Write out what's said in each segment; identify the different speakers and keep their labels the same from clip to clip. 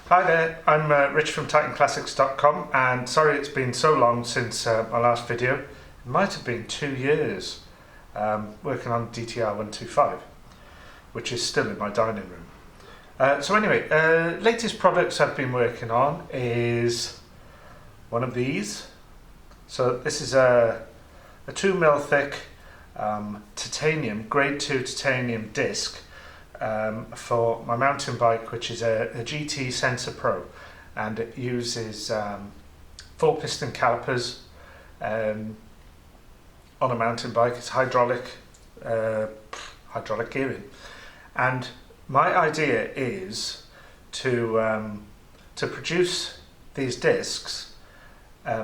Speaker 1: Hi there, I'm Rich from TitanClassics.com, and sorry it's been so long since my last video. It might have been 2 years working on DTR 125, which is still in my dining room. So anyway, latest products I've been working on is one of these. So this is a 2mm thick titanium, grade 2 titanium disc for my mountain bike, which is a GT Sensor Pro, and it uses 4 piston calipers on a mountain bike. It's hydraulic gearing, and my idea is to produce these discs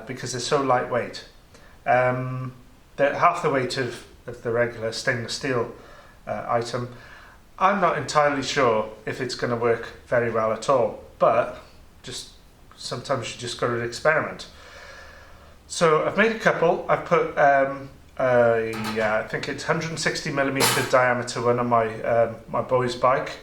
Speaker 1: because they're so lightweight. They're half the weight of the regular stainless steel item. I'm not entirely sure if it's going to work very well at all, but sometimes you just got to experiment. So I've made a couple. I've put I think it's 160mm diameter one on my boy's bike,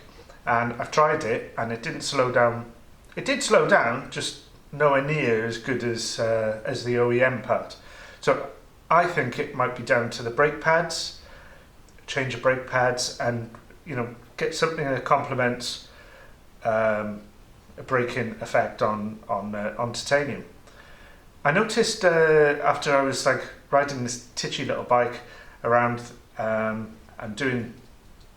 Speaker 1: and I've tried it and it didn't slow down. It did slow down, just nowhere near as good as the OEM part. So I think it might be down to the brake pads, change of brake pads, and get something that complements a braking effect on titanium. I noticed after I was riding this titchy little bike around and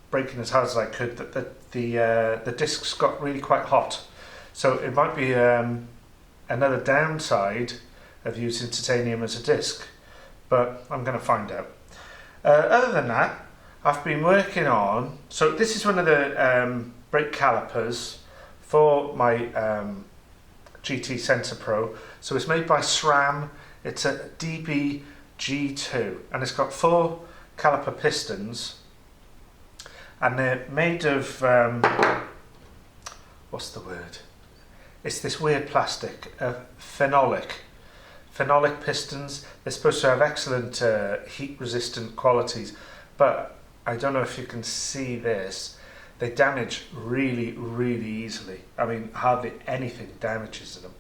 Speaker 1: braking as hard as I could, that the discs got really quite hot. So it might be another downside of using titanium as a disc, but I'm going to find out. Other than that, I've been working on, so this is one of the brake calipers for my GT Sensor Pro. So it's made by SRAM. It's a DB G2, and it's got 4 caliper pistons, and they're made of what's the word? It's this weird plastic, phenolic pistons. They're supposed to have excellent heat resistant qualities, but I don't know if you can see this. They damage really, really easily. I mean, hardly anything damages them.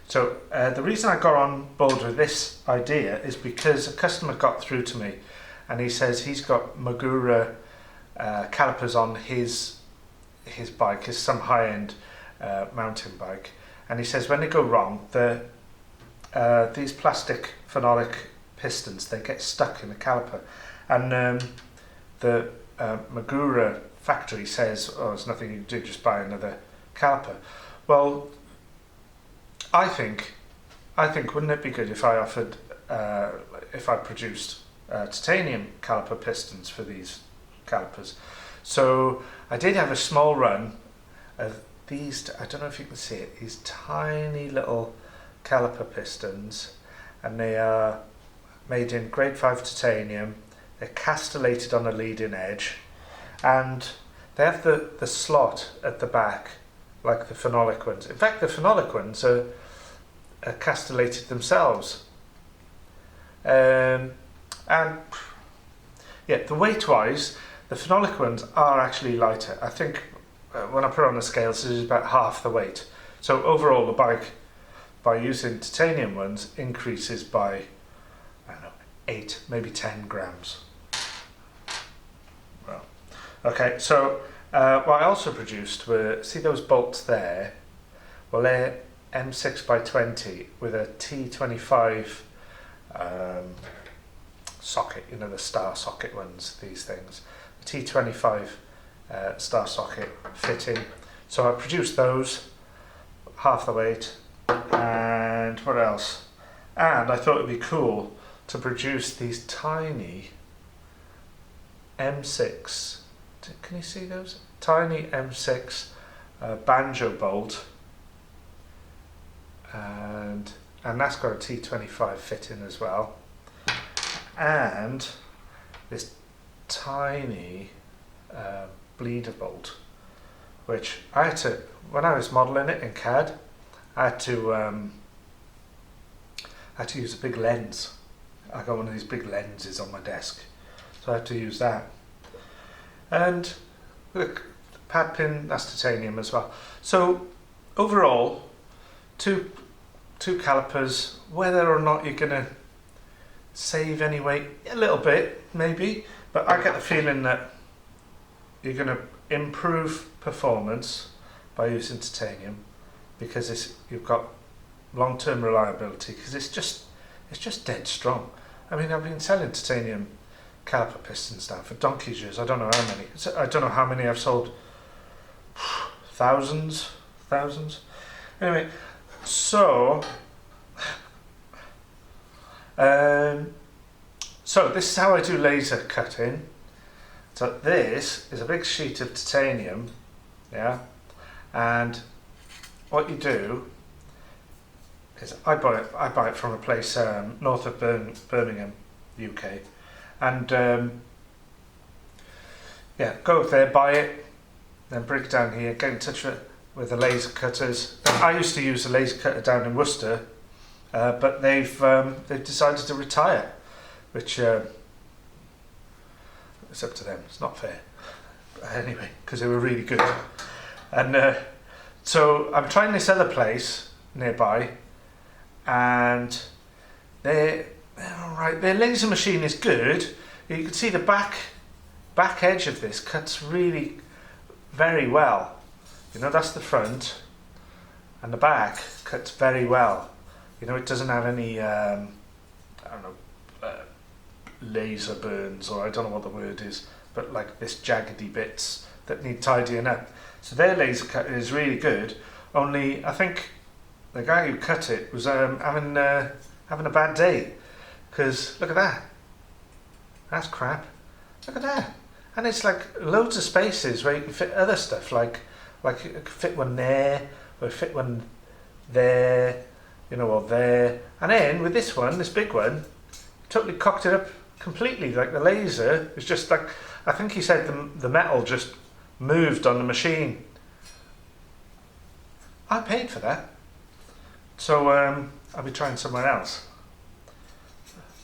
Speaker 1: So the reason I got on board with this idea is because a customer got through to me, and he says he's got Magura calipers on his bike, some high-end mountain bike, and he says when they go wrong, these plastic phenolic pistons, they get stuck in the caliper, and the Magura factory says, oh, there's nothing you can do, just buy another caliper. Well, I think wouldn't it be good if I offered, if I produced titanium caliper pistons for these calipers? So I did have a small run of these, I don't know if you can see it, these tiny little caliper pistons, and they are made in grade 5 titanium. They're castellated on a leading edge, and they have the slot at the back like the phenolic ones. In fact, the phenolic ones are castellated themselves. And yeah, the weight-wise, the phenolic ones are actually lighter. I think when I put it on the scales, it is about half the weight. So overall, the bike, by using titanium ones, increases by, I don't know, 8, maybe 10 grams. Well, okay, so what I also produced were, see those bolts there? Well, they're M6x20 with a T25 socket, the star socket ones, these things. The T25 star socket fitting. So I produced those, half the weight, and what else? And I thought it'd be cool to produce these tiny M6, can you see those? Tiny M6 banjo bolt, and that's got a T25 fitting as well, and this tiny bleeder bolt, which I had to, when I was modelling it in CAD, I had to use a big lens. I got one of these big lenses on my desk, so I had to use that. And look, pad pin, that's titanium as well. So overall, two calipers, whether or not you're going to save any weight, a little bit maybe, but I get the feeling that you're going to improve performance by using titanium because you've got long-term reliability, because it's just dead strong. I mean, I've been selling titanium caliper pistons now for donkey's years. I don't know how many. I don't know how many I've sold. Thousands. Anyway, so this is how I do laser cutting. So this is a big sheet of titanium, yeah, and what you do is I buy it from a place north of Birmingham, UK, and yeah, go up there, buy it, then bring it down here, get in touch with the laser cutters. I used to use a laser cutter down in Worcester, but they've decided to retire, which it's up to them. It's not fair, but anyway, because they were really good. And so I'm trying this other place nearby, and they're all right. Their laser machine is good. You can see the back edge of this cuts really very well. You know, that's the front, and the back cuts very well. You know, it doesn't have any I don't know, laser burns, or I don't know what the word is, but like this jaggedy bits that need tidying up. So their laser cutter is really good, only I think the guy who cut it was having a bad day, because look at that. That's crap. Look at that. And it's like loads of spaces where you can fit other stuff, like you could fit one there, or fit one there, you know, or there. And then with this one, this big one, totally cocked it up completely. Like the laser is just like, I think he said the metal just moved on the machine. I paid for that. So I'll be trying somewhere else.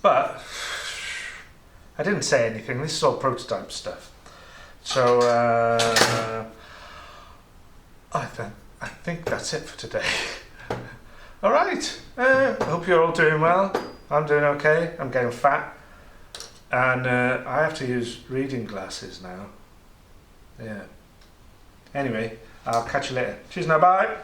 Speaker 1: But I didn't say anything. This is all prototype stuff. So I think that's it for today. All right. I hope you're all doing well. I'm doing okay. I'm getting fat, and I have to use reading glasses now. Yeah. Anyway, I'll catch you later. Cheers now. Bye.